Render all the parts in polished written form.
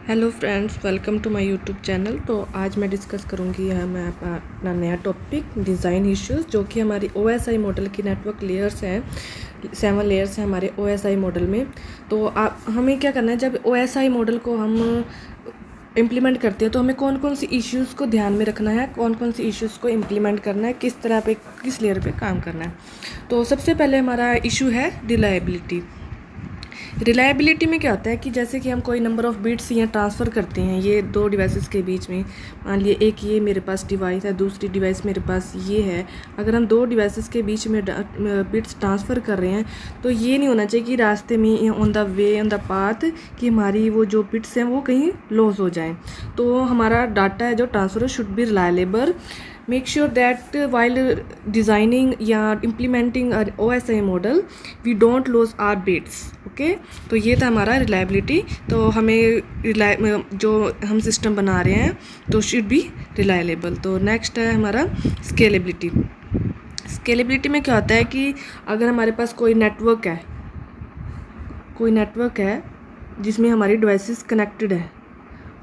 Hello friends, welcome to my YouTube channel. तो आज मैं डिस्कस करूंगी मैं अपना नया टॉपिक डिज़ाइन इश्यूज, जो कि हमारी OSI मॉडल की नेटवर्क लेयर्स हैं। 7 लेयर्स हैं हमारे OSI मॉडल में। तो आप हमें क्या करना है, जब OSI मॉडल को हम इम्प्लीमेंट करते हैं तो हमें कौन कौन सी इश्यूज़ को ध्यान में रखना है, कौन कौन सी इश्यूज़ को इम्प्लीमेंट करना है, किस तरह पे किस लेयर पे काम करना है। तो सबसे पहले हमारा इशू है रिलायबिलिटी। रिलायबिलिटी में क्या होता है कि जैसे कि हम कोई नंबर ऑफ़ बिट्स या ट्रांसफ़र करते हैं ये दो डिवाइसेस के बीच में। मान लिए एक ये मेरे पास डिवाइस है, दूसरी डिवाइस मेरे पास ये है। अगर हम दो डिवाइसेस के बीच में बिट्स ट्रांसफ़र कर रहे हैं तो ये नहीं होना चाहिए कि रास्ते में ऑन द पाथ कि हमारी वो जो बिट्स हैं वो कहीं लॉस हो जाएं। तो हमारा डाटा है जो transfer should be reliable. Make sure that while designing या implementing our OSI model we don't lose our bits. Okay, तो ये था हमारा रिलायबिलिटी। तो हमें जो हम सिस्टम बना रहे हैं तो शुड बी रिलायबल। तो नेक्स्ट है हमारा स्केलेबिलिटी। स्केलेबिलिटी में क्या होता है कि अगर हमारे पास कोई नेटवर्क है जिसमें हमारी डिवाइसेस कनेक्टेड है,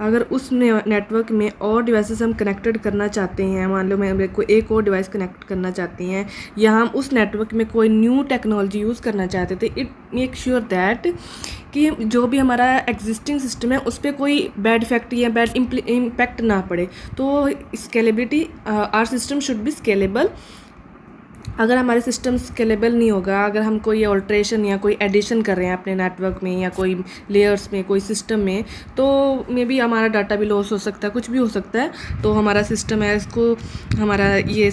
अगर उस नेटवर्क में और डिवाइसेस हम कनेक्टेड करना चाहते हैं, मान लो मैं कोई एक और डिवाइस कनेक्ट करना चाहती हैं या हम उस नेटवर्क में कोई न्यू टेक्नोलॉजी यूज़ करना चाहते थे, इट मेक श्योर दैट कि जो भी हमारा एग्जिस्टिंग सिस्टम है उस पर कोई बैड इफेक्ट या बैड इम्पैक्ट ना पड़े। तो scalability, our system should be scalable. अगर हमारे सिस्टम स्केलेबल नहीं होगा, अगर हम कोई ऑल्ट्रेशन या कोई एडिशन कर रहे हैं अपने नेटवर्क में या कोई लेयर्स में, कोई सिस्टम में, तो मे बी हमारा डाटा भी लॉस हो सकता है, कुछ भी हो सकता है। तो हमारा सिस्टम है, इसको हमारा ये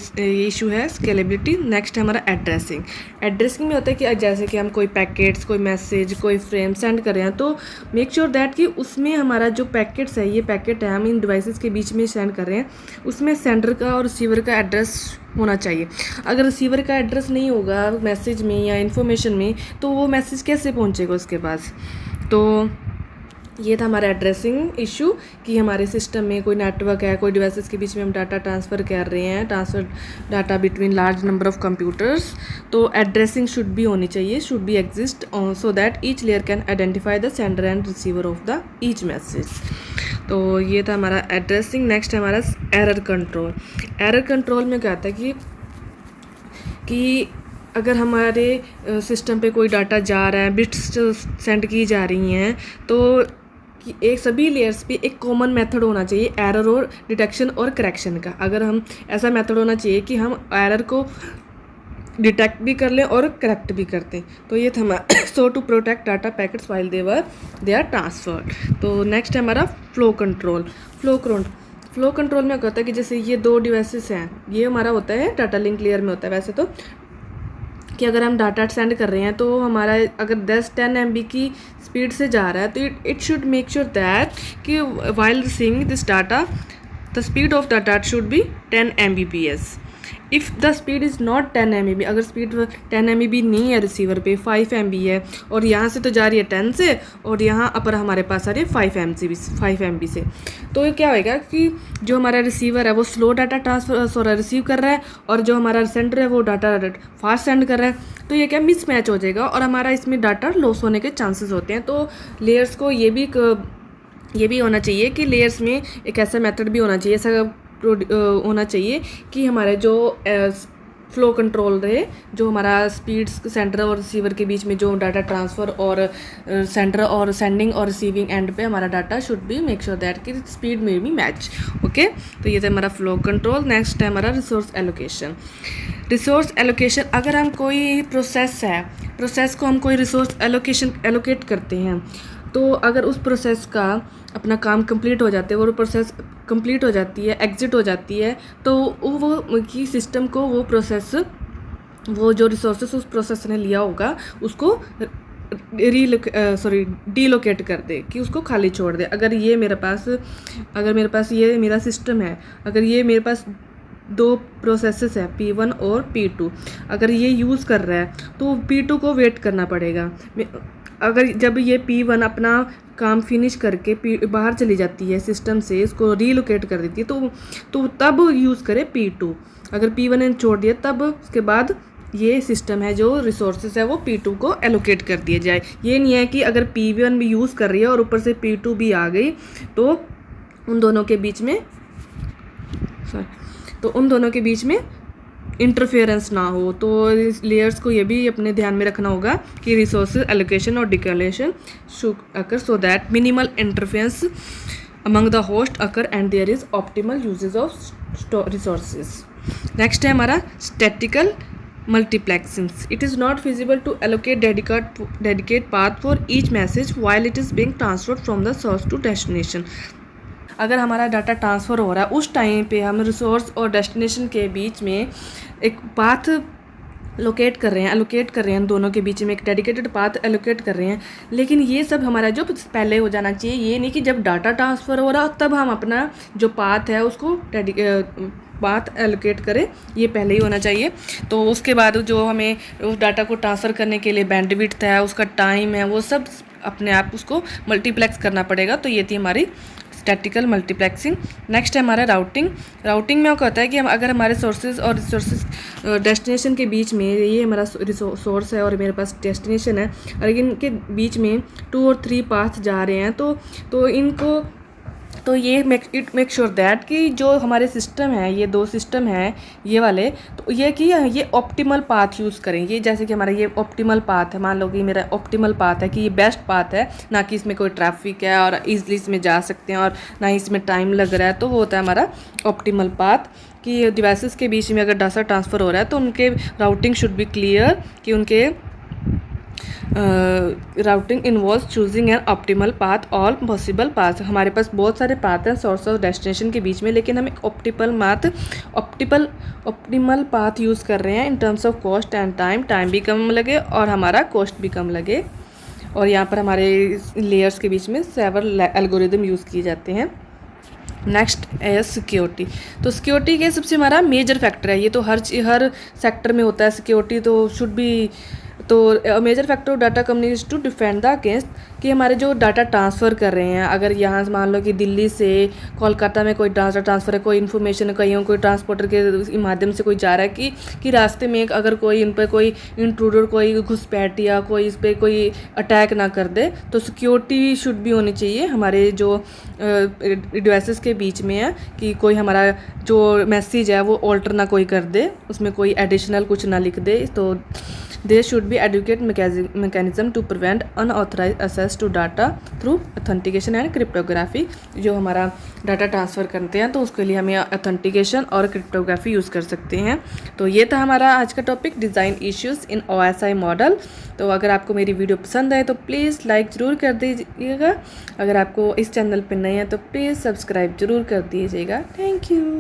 इशू है स्केलेबिलिटी। नेक्स्ट है हमारा एड्रेसिंग। एड्रेसिंग में होता है कि जैसे कि हम कोई पैकेट्स, कोई मैसेज, कोई फ्रेम सेंड कर रहे हैं तो मेक श्योर दैट कि उसमें हमारा जो पैकेट्स है, ये पैकेट है हम इन डिवाइसेस के बीच में सेंड कर रहे हैं, उसमें सेंडर का और रिसीवर का एड्रेस होना चाहिए। अगर रिसीवर का एड्रेस नहीं होगा मैसेज में या इन्फॉर्मेशन में तो वो मैसेज कैसे पहुंचेगा उसके पास। तो ये था हमारा एड्रेसिंग इशू कि हमारे सिस्टम में कोई नेटवर्क है, कोई डिवाइसेस के बीच में हम डाटा ट्रांसफ़र कर रहे हैं, transfer data between large number of computers. तो एड्रेसिंग शुड भी होनी चाहिए, should be exist so that each layer can identify the sender and receiver of the each message. तो ये था हमारा एड्रेसिंग। नेक्स्ट है हमारा एरर कंट्रोल। एरर कंट्रोल में क्या आता है कि अगर हमारे सिस्टम पे कोई डाटा जा रहा है, बिट्स सेंड की जा रही हैं, तो कि एक सभी लेयर्स पे एक कॉमन मेथड होना चाहिए एरर और डिटेक्शन और करेक्शन का। अगर हम ऐसा मेथड होना चाहिए कि हम एरर को डिटेक्ट भी कर लें और करेक्ट भी करते हैं। तो ये था हमारा so to protect data packets while they are transferred. तो नेक्स्ट है हमारा फ्लो कंट्रोल। फ्लो कंट्रोल में क्या होता है कि जैसे ये दो डिवाइसेस हैं, ये हमारा होता है डाटा लिंक लेयर में होता है वैसे तो, कि अगर हम डाटा सेंड कर रहे हैं तो हमारा अगर 10 MB की स्पीड से जा रहा है तो it should make sure that कि while receiving this data the speed of the data should be 10 Mbps। If the speed is not 10 MB, अगर स्पीड 10 MB नहीं है रिसीवर पे, 5 MB है और यहाँ से तो जा रही है 10 से और यहाँ अपर हमारे पास आ रही है 5 MB से, तो ये क्या होएगा कि जो हमारा रिसीवर है वो स्लो डाटा रिसीव कर रहा है और जो हमारा सेंडर है वो डाटा फास्ट सेंड कर रहा है। तो ये क्या मिसमैच हो जाएगा और हमारा इसमें डाटा लॉस होने के चांसेस होते हैं। तो लेयर्स को ये भी होना चाहिए कि लेयर्स में एक ऐसा मेथड भी होना चाहिए, ऐसा होना चाहिए कि हमारे जो फ्लो कंट्रोल रहे, जो हमारा स्पीड्स सेंडर और रिसीवर के बीच में जो डाटा ट्रांसफ़र और सेंडर और सेंडिंग और रिसीविंग एंड पे हमारा data should be make sure that कि स्पीड में भी मैच। ओके, तो ये था हमारा फ्लो कंट्रोल। नेक्स्ट है हमारा रिसोर्स एलोकेशन। अगर हम कोई प्रोसेस को हम कोई रिसोर्स एलोकेट करते हैं, तो अगर उस प्रोसेस का अपना काम कंप्लीट हो जाते है, वो प्रोसेस कंप्लीट हो जाती है, एग्जिट हो जाती है, तो वो की सिस्टम को वो जो रिसोर्सेस उस प्रोसेस ने लिया होगा उसको डीलोकेट कर दे, कि उसको खाली छोड़ दे। अगर मेरे पास ये मेरा सिस्टम है, अगर ये मेरे पास दो प्रोसेसेस है P1 और P2, अगर ये यूज़ कर रहा है तो P2 को वेट करना पड़ेगा। अगर जब ये P1 अपना काम फिनिश करके बाहर चली जाती है सिस्टम से, इसको रीलोकेट कर देती है, तो तब यूज़ करे P2। अगर P1 ने छोड़ दिया तब उसके बाद ये सिस्टम है जो रिसोर्सेज है वो P2 को एलोकेट कर दिया जाए। ये नहीं है कि अगर P1 भी यूज़ कर रही है और ऊपर से P2 भी आ गई तो उन दोनों के बीच में इंटरफेरेंस ना हो। तो लेयर्स को ये भी अपने ध्यान में रखना होगा कि रिसोर्सेज एलोकेशन और declaration should occur so that minimal interference among the host occur and there is optimal usage of resources. Next है हमारा statical multiplexing. It is not feasible to allocate dedicate path for each message while it is being transferred from the source to destination. अगर हमारा data transfer हो रहा है उस time पे हम रिसोर्स और डेस्टिनेशन के बीच में एक पाथ एलोकेट कर रहे हैं दोनों के बीच में एक डेडिकेटेड पाथ एलोकेट कर रहे हैं, लेकिन ये सब हमारा जो पहले हो जाना चाहिए। ये नहीं कि जब डाटा ट्रांसफ़र हो रहा हो तब हम अपना जो पाथ है उसको पाथ एलोकेट करें, ये पहले ही होना चाहिए। तो उसके बाद जो हमें उस डाटा को ट्रांसफ़र करने के लिए बैंडविड्थ है, उसका टाइम है, वो सब अपने आप उसको मल्टीप्लेक्स करना पड़ेगा। तो ये थी हमारी स्टैटिकल मल्टीप्लेक्सिंग। नेक्स्ट है हमारा राउटिंग में क्या होता है कि हम अगर हमारे सोर्सेज और रिसोर्सेज डेस्टिनेशन के बीच में, ये हमारा सोर्स है और मेरे पास डेस्टिनेशन है, और इनके बीच में 2 और 3 पाथ जा रहे हैं तो इनको तो ये मेक श्योर दैट कि जो हमारे सिस्टम है, ये 2 सिस्टम हैं ये वाले, तो ये कि ये ऑप्टिमल पाथ यूज़ करें। ये जैसे कि हमारा ये ऑप्टिमल पाथ है, मान लो कि मेरा ऑप्टिमल पाथ है कि ये बेस्ट पाथ है, ना कि इसमें कोई ट्रैफिक है और ईजिली इसमें जा सकते हैं और ना ही इसमें टाइम लग रहा है, तो वो होता है हमारा ऑप्टिमल पाथ। कि डिवाइसेस के बीच में अगर डाटा ट्रांसफ़र हो रहा है तो उनके राउटिंग शुड बी क्लियर कि उनके routing involve choosing N optimal path all possible path. हमारे पास बहुत सारे पाथ हैं सोर्स और डेस्टिनेशन के बीच में, लेकिन हम एक ऑप्टिमल पाथ यूज़ कर रहे हैं in terms of cost and time भी कम लगे और हमारा कॉस्ट भी कम लगे। और यहाँ पर हमारे लेयर्स के बीच में सेवरल एल्गोरिदम यूज़ किए जाते हैं। नेक्स्ट है सिक्योरिटी। तो सिक्योरिटी के सबसे हमारा मेजर फैक्टर है, ये तो हर सेक्टर में होता है सिक्योरिटी, तो शुड बी तो major factor of data company is to defend the against कि हमारे जो डाटा ट्रांसफ़र कर रहे हैं, अगर यहाँ मान लो कि दिल्ली से कोलकाता में कोई डाटा ट्रांसफ़र है, कोई इन्फॉर्मेशन कहीं कोई ट्रांसपोर्टर के माध्यम से कोई जा रहा है कि रास्ते में अगर कोई इन पर कोई इंट्रूडर कोई घुसपैठ या कोई इस पर कोई अटैक ना कर दे, तो सिक्योरिटी शुड भी होनी चाहिए हमारे जो डिवाइसेस के बीच में है कि कोई हमारा जो मैसेज है वो ऑल्टर ना कोई कर दे, उसमें कोई एडिशनल कुछ ना लिख दे। तो there should be adequate mechanism to prevent unauthorized access to data through authentication and cryptography। जो हमारा डाटा ट्रांसफ़र करते हैं तो उसके लिए हमें ऑथेंटिकेशन और क्रिप्टोग्राफी यूज़ कर सकते हैं। तो ये था हमारा आज का टॉपिक, डिज़ाइन इश्यूज़ इन OSI मॉडल। तो अगर आपको मेरी वीडियो पसंद आए तो प्लीज़ लाइक ज़रूर कर दीजिएगा। अगर आपको इस चैनल पर नए हैं तो प्लीज़ सब्सक्राइब ज़रूर कर दीजिएगा। Thank you.